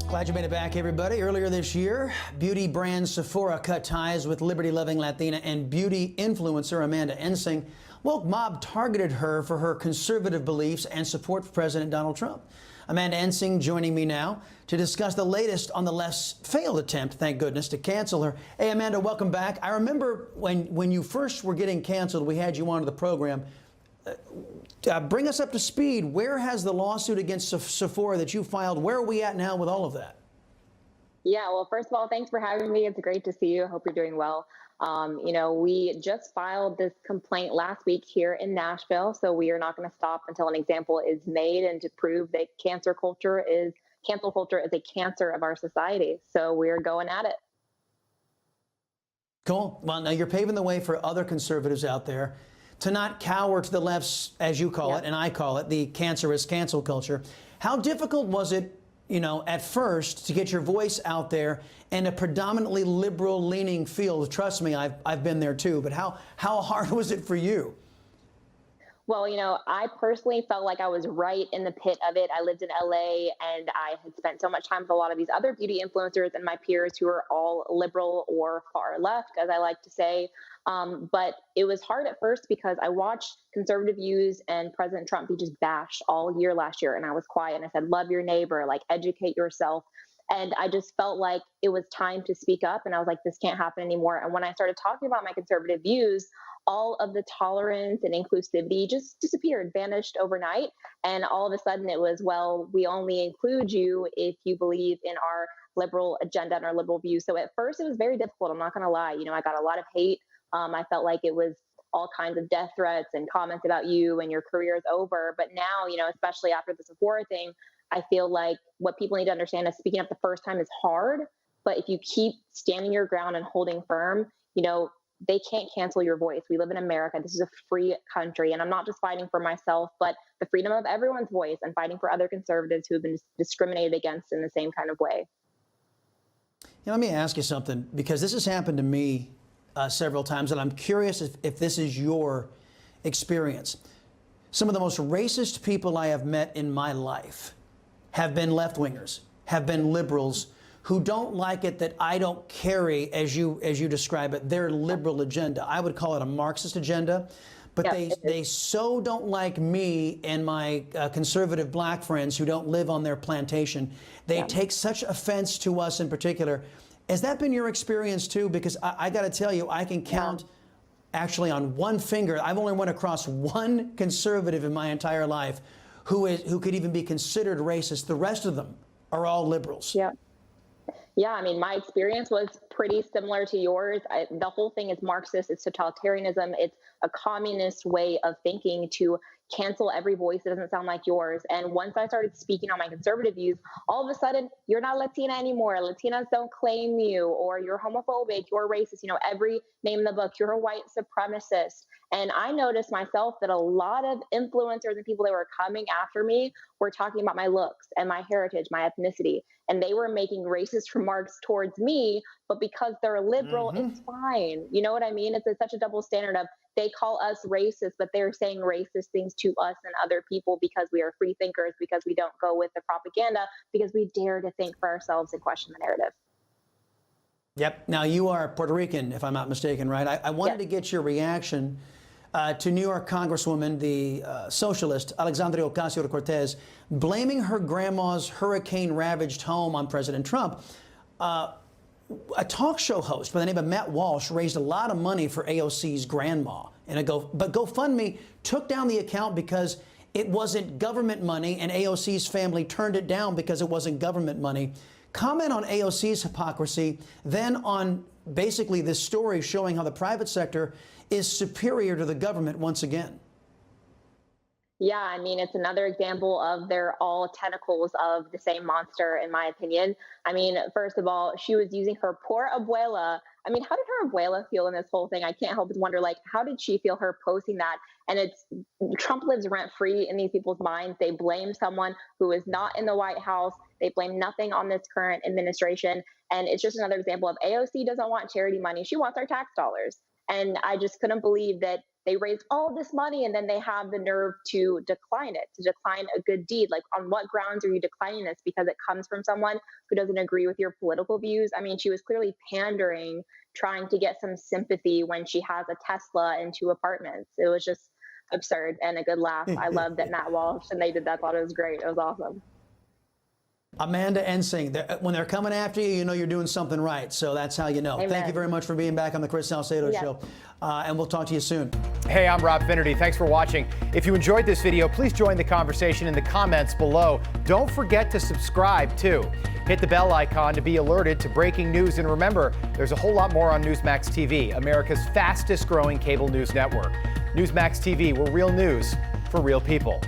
Glad you made it back, everybody. Earlier this year, beauty brand Sephora cut ties with liberty-loving Latina and beauty influencer Amanda Ensing. Woke mob targeted her for her conservative beliefs and support for President Donald Trump. Amanda Ensing joining me now to discuss the latest on the left's failed attempt, thank goodness, to cancel her. Hey, Amanda, welcome back. I remember when you first were getting canceled, we had you onto the program. Bring us up to speed. Where has the lawsuit against Sephora that you filed, where are we at now with all of that? Yeah, well, first of all, thanks for having me. It's great to see you. I hope you're doing well. We just filed this complaint last week here in Nashville, so we are not going to stop until an example is made and to prove that cancel culture is a cancer of our society. So we're going at it. Cool. Well, now you're paving the way for other conservatives out there to not cower to the left's, as you call it, and I call it, the cancerous cancel culture. How difficult was it, at first to get your voice out there in a predominantly liberal-leaning field? Trust me, I've been there too, but how hard was it for you? Well, I personally felt like I was right in the pit of it. I lived in LA and I had spent so much time with a lot of these other beauty influencers and my peers who are all liberal or far left, as I like to say. But it was hard at first because I watched conservative views and President Trump be just bashed all year last year. And I was quiet and I said, love your neighbor, like educate yourself. And I just felt like it was time to speak up. And I was like, this can't happen anymore. And when I started talking about my conservative views, all of the tolerance and inclusivity just disappeared, vanished overnight. And all of a sudden it was, well, we only include you if you believe in our liberal agenda and our liberal views. So at first it was very difficult. I'm not going to lie. I got a lot of hate. I felt like it was all kinds of death threats and comments about you and your career is over. But now, especially after the Sephora thing, I feel like what people need to understand is speaking up the first time is hard. But if you keep standing your ground and holding firm, they can't cancel your voice. We live in America. This is a free country. And I'm not just fighting for myself, but the freedom of everyone's voice and fighting for other conservatives who have been discriminated against in the same kind of way. Let me ask you something, because this has happened to me several times, and I'm curious if this is your experience. Some of the most racist people I have met in my life have been left-wingers, have been liberals who don't like it that I don't carry, as you describe it, their liberal agenda. I would call it a Marxist agenda, but they so don't like me and my conservative black friends who don't live on their plantation. They take such offense to us in particular. Has that been your experience too? Because I got to tell you, I can count actually on one finger. I've only run across one conservative in my entire life who could even be considered racist. The rest of them are all liberals. Yeah, I mean, my experience was pretty similar to yours. The whole thing is Marxist. It's totalitarianism. It's a communist way of thinking to cancel every voice that doesn't sound like yours. And once I started speaking on my conservative views, all of a sudden, you're not Latina anymore. Latinas don't claim you, or you're homophobic, you're racist, every name in the book, you're a white supremacist. And I noticed myself that a lot of influencers and people that were coming after me were talking about my looks and my heritage, my ethnicity. And they were making racist remarks towards me, but because they're liberal, it's fine. You know what I mean? It's such a double standard of they call us racist, but they're saying racist things to us and other people because we are free thinkers, because we don't go with the propaganda, because we dare to think for ourselves and question the narrative. Yep. Now, you are Puerto Rican, if I'm not mistaken, right? I wanted to get your reaction to New York Congresswoman, the socialist Alexandria Ocasio-Cortez, blaming her grandma's hurricane-ravaged home on President Trump. A talk show host by the name of Matt Walsh raised a lot of money for AOC's grandma, but GoFundMe took down the account because it wasn't government money, and AOC's family turned it down because it wasn't government money. Comment on AOC's hypocrisy, then on basically this story showing how the private sector is superior to the government once again. Yeah, I mean, it's another example of they're all tentacles of the same monster, in my opinion. I mean, first of all, she was using her poor abuela. I mean, how did her abuela feel in this whole thing? I can't help but wonder, how did she feel her posting that? And Trump lives rent free in these people's minds. They blame someone who is not in the White House. They blame nothing on this current administration. And it's just another example of AOC doesn't want charity money. She wants our tax dollars. And I just couldn't believe that they raised all this money and then they have the nerve to decline it, to decline a good deed. Like, on what grounds are you declining this? Because it comes from someone who doesn't agree with your political views. I mean, she was clearly pandering, trying to get some sympathy when she has a Tesla and 2 apartments. It was just absurd and a good laugh. I loved that Matt Walsh and they did that. I thought it was great. It was awesome. Amanda Ensing, when they're coming after you, you know you're doing something right. So that's how you know. Amen. Thank you very much for being back on the Chris Salcedo Show. And we'll talk to you soon. Hey, I'm Rob Finnerty. Thanks for watching. If you enjoyed this video, please join the conversation in the comments below. Don't forget to subscribe, too. Hit the bell icon to be alerted to breaking news. And remember, there's a whole lot more on Newsmax TV, America's fastest growing cable news network. Newsmax TV, we're real news for real people.